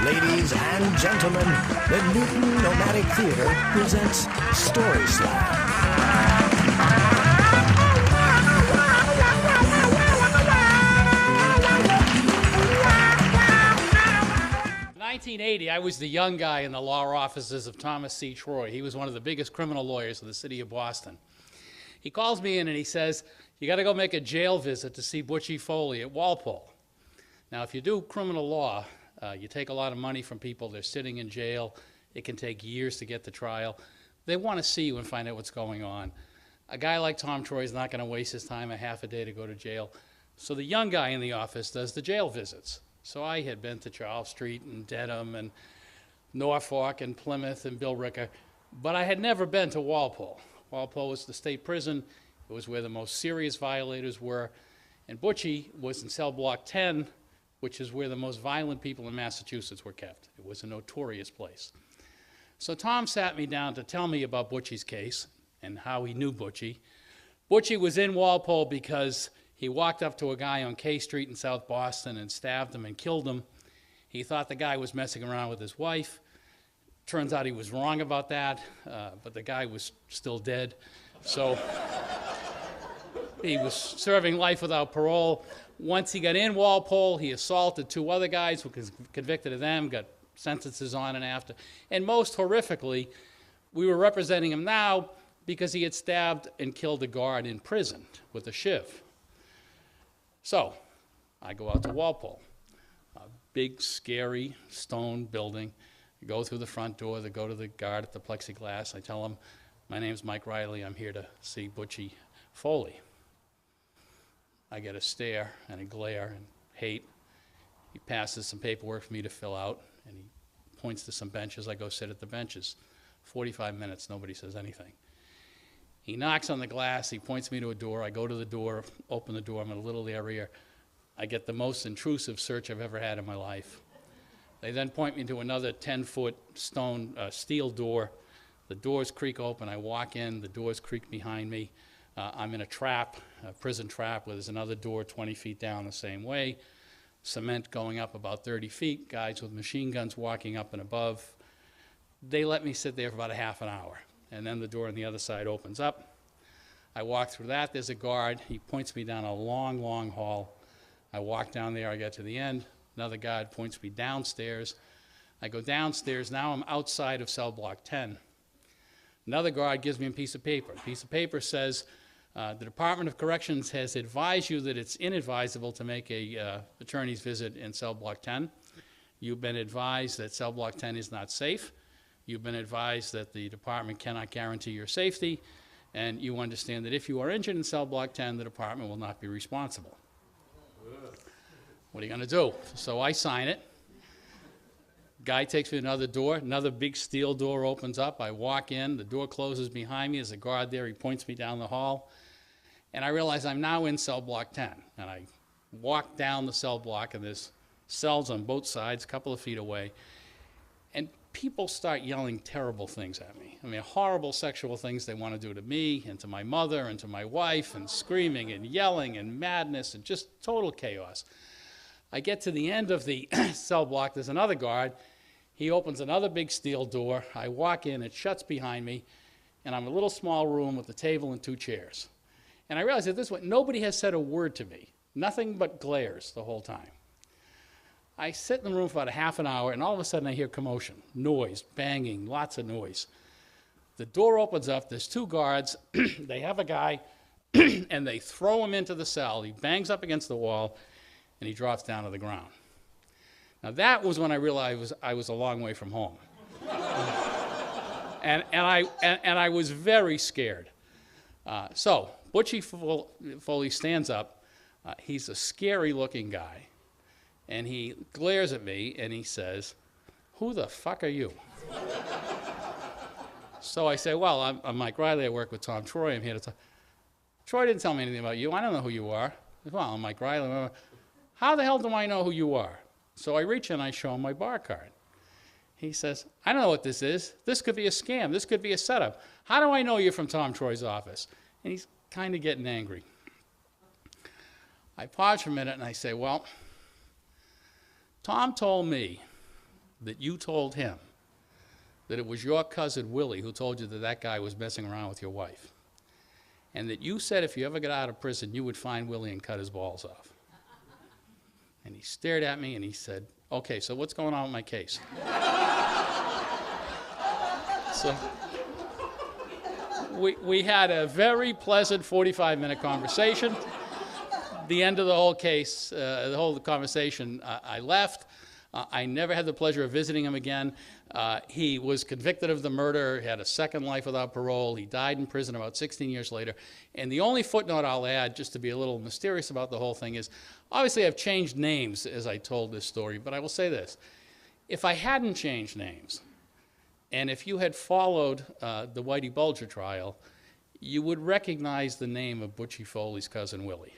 Ladies and gentlemen, the Newton Nomadic Theater presents Story Slam. 1980, I was the young guy in the law offices of Thomas C. Troy. He was one of the biggest criminal lawyers in the city of Boston. He calls me in and he says, "You got to go make a jail visit to see Butchie Foley at Walpole." Now, if you do criminal law, you take a lot of money from people. They're sitting in jail. It can take years to get to trial. They want to see you and find out what's going on. A guy like Tom Troy is not going to waste his time a half a day to go to jail. So the young guy in the office does the jail visits. So I had been to Charles Street and Dedham and Norfolk and Plymouth and Billerica, but I had never been to Walpole. Walpole was the state prison. It was where the most serious violators were. And Butchie was in cell block 10, which is where the most violent people in Massachusetts were kept. It was a notorious place. So Tom sat me down to tell me about Butchie's case and how he knew Butchie. Butchie was in Walpole because he walked up to a guy on K Street in South Boston and stabbed him and killed him. He thought the guy was messing around with his wife. Turns out he was wrong about that, but the guy was still dead. So he was serving life without parole. Once he got in Walpole, he assaulted two other guys who was convicted of them, got sentences on and after. And most horrifically, we were representing him now because he had stabbed and killed a guard in prison with a shiv. So I go out to Walpole, a big, scary stone building. I go through the front door. They go to the guard at the plexiglass. I tell him, "My name's Mike Reilly. I'm here to see Butchie Foley." I get a stare and a glare and hate. He passes some paperwork for me to fill out, and he points to some benches. I go sit at the benches. 45 minutes, nobody says anything. He knocks on the glass. He points me to a door. I go to the door, open the door. I'm in a little area. I get the most intrusive search I've ever had in my life. They then point me to another 10-foot stone steel door. The doors creak open. I walk in. The doors creak behind me. I'm in a trap, a prison trap, where there's another door 20 feet down the same way. Cement going up about 30 feet. Guys with machine guns walking up and above. They let me sit there for about a half an hour. And then the door on the other side opens up. I walk through that. There's a guard. He points me down a long, long hall. I walk down there. I get to the end. Another guard points me downstairs. I go downstairs. Now I'm outside of cell block 10. Another guard gives me a piece of paper. The piece of paper says, "The Department of Corrections has advised you that it's inadvisable to make a attorney's visit in cell block 10. You've been advised that cell block 10 is not safe. You've been advised that the department cannot guarantee your safety, and you understand that if you are injured in cell block 10, the department will not be responsible." What are you going to do? So I sign it. Guy takes me to another door. Another big steel door opens up. I walk in. The door closes behind me. There's a guard there. He points me down the hall. And I realize I'm now in cell block 10. And I walk down the cell block, and there's cells on both sides, a couple of feet away. And people start yelling terrible things at me. I mean, horrible sexual things they want to do to me and to my mother and to my wife, and screaming and yelling and madness and just total chaos. I get to the end of the cell block. There's another guard. He opens another big steel door. I walk in. It shuts behind me, and I'm in a little small room with a table and two chairs. And I realize at this point, nobody has said a word to me. Nothing but glares the whole time. I sit in the room for about a half an hour, and all of a sudden I hear commotion, noise, banging, lots of noise. The door opens up. There's two guards. They have a guy, and they throw him into the cell. He bangs up against the wall, and he drops down to the ground. Now, that was when I realized I was a long way from home. and I was very scared. So Butchie Foley stands up. He's a scary-looking guy. And he glares at me, and he says, "Who the fuck are you?" So I say, "Well, I'm Mike Reilly. I work with Tom Troy. I'm here to talk." "Troy didn't tell me anything about you. I don't know who you are." I said, "Well, I'm Mike Reilly." "How the hell do I know who you are?" So I reach in and I show him my bar card. He says, "I don't know what this is. This could be a scam. This could be a setup. How do I know you're from Tom Troy's office?" And he's kind of getting angry. I pause for a minute and I say, "Well, Tom told me that you told him that it was your cousin Willie who told you that that guy was messing around with your wife, and that you said if you ever got out of prison, you would find Willie and cut his balls off. And he stared at me and he said, okay, so what's going on with my case? So we had a very pleasant 45-minute conversation. The end of the whole case, the whole conversation, I left. I never had the pleasure of visiting him again. He was convicted of the murder, had a second life without parole. He died in prison about 16 years later. And the only footnote I'll add, just to be a little mysterious about the whole thing, is obviously I've changed names as I told this story, but I will say this. If I hadn't changed names, and if you had followed the Whitey Bulger trial, you would recognize the name of Butchie Foley's cousin Willie.